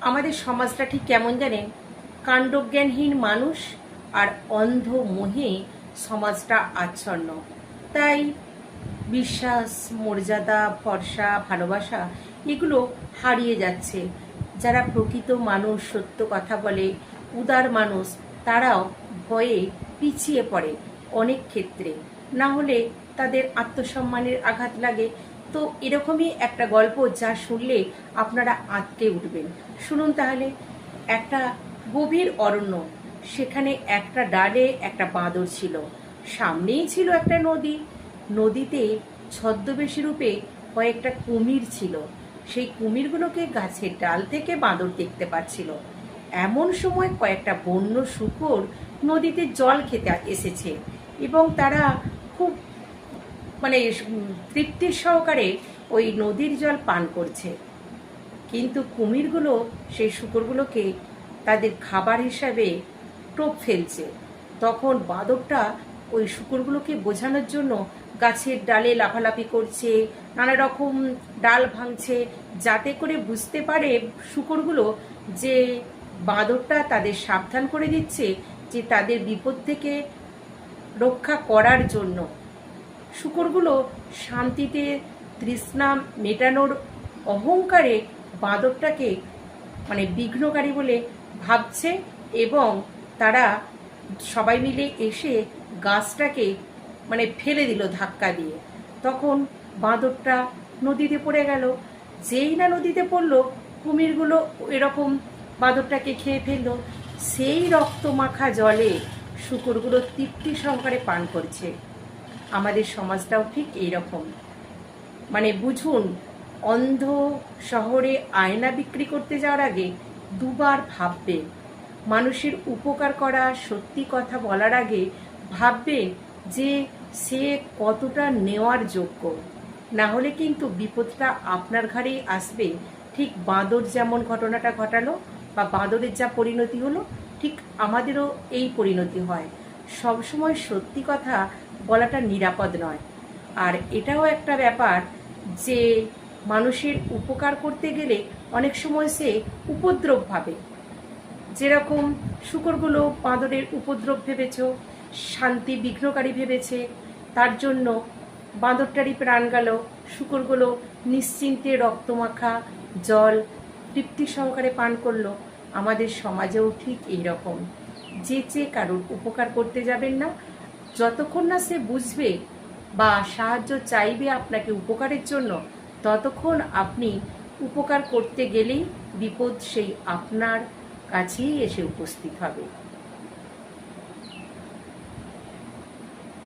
আমাদের সমাজটা ঠিক কেমন জানেন? কাণ্ডজ্ঞানহীন মানুষ আর অন্ধ মোহে সমাজটা আচ্ছন্ন। তাই বিশ্বাস, মর্যাদা, ভরসা, ভালোবাসা এগুলো হারিয়ে যাচ্ছে। যারা প্রকৃত মানুষ, সত্য কথা বলে, উদার মানুষ, তারাও ভয়ে পিছিয়ে পড়ে অনেক ক্ষেত্রে। না হলে তাদের আত্মসম্মানের আঘাত লাগে। তো এরকমই একটা গল্প যা শুনলে আপনারা আঁতকে উঠবেন। শুনুন তাহলে। একটা গভীর অরণ্য, সেখানে একটা ডালে একটা বাঁদর ছিল। সামনেই ছিল একটা নদী। নদীতে ছদ্মবেশী রূপে কয়েকটা কুমির ছিল। সেই কুমিরগুলোকে গাছের ডাল থেকে বাঁদর দেখতে পাচ্ছিল। এমন সময় কয়েকটা বন্য শূকর নদীতে জল খেতে এসেছে এবং তারা খুব মানে তৃপ্তির সহকারে ওই নদীর জল পান করছে। কিন্তু কুমিরগুলো সেই শূকরগুলোকে তাদের খাবার হিসাবে টোপ ফেলছে। তখন বাঁদরটা ওই শূকরগুলোকে বোঝানোর জন্য গাছের ডালে লাফালাফি করছে, নানা রকম ডাল ভাঙছে, যাতে করে বুঝতে পারে শূকরগুলো যে বাঁদরটা তাদের সাবধান করে দিচ্ছে যে তাদের বিপদ থেকে রক্ষা করার জন্য। শূকরগুলো শান্তিতে তৃষ্ণা মেটানোর অহংকারে বাঁদরটাকে বিঘ্নকারী বলে ভাবছে এবং তারা সবাই মিলে এসে গাছটাকে ফেলে দিল ধাক্কা দিয়ে। তখন বাঁদরটা নদীতে পড়ে গেল। যেই না নদীতে পড়লো, কুমিরগুলো এরকম বাঁদরটাকে খেয়ে ফেললো। সেই রক্তমাখা জলে শূকরগুলো তৃপ্তি সহকারে পান করছে। আমাদের সমাজটাও ঠিক এইরকম। বুঝুন, অন্ধ শহরে আয়না বিক্রি করতে যাওয়ার আগে দুবার ভাববে। মানুষের উপকার করা, সত্যি কথা বলার আগে ভাববে যে সে কতটা নেওয়ার যোগ্য। না হলে কিন্তু বিপদটা আপনার ঘাড়েই আসবে। ঠিক বাঁদর যেমন ঘটনাটা ঘটালো বা বাঁদরের যা পরিণতি হলো, ঠিক আমাদেরও এই পরিণতি হয়। সবসময় সত্যি কথা বলাটা নিরাপদ নয়। আর এটাও একটা ব্যাপার যে মানুষের উপকার করতে গেলে অনেক সময় সে উপদ্রব ভাবে। যেরকম শূকরগুলো বাঁদরের উপদ্রব ভেবেছ, শান্তি বিঘ্নকারী ভেবেছে, তার জন্য বাঁদরটারই প্রাণ গেল। শূকরগুলো নিশ্চিন্তে রক্তমাখা জল তৃপ্তি সহকারে পান করলো। আমাদের সমাজেও ঠিক এইরকম। যে কারোর উপকার করতে যাবেন না, যতক্ষণ না সে বুঝবে বা সাহায্য চাইবে আপনাকে উপকারের জন্য, ততক্ষণ আপনি উপকার করতে গেলেই বিপদ সেই আপনার কাছেই এসে উপস্থিত হবে।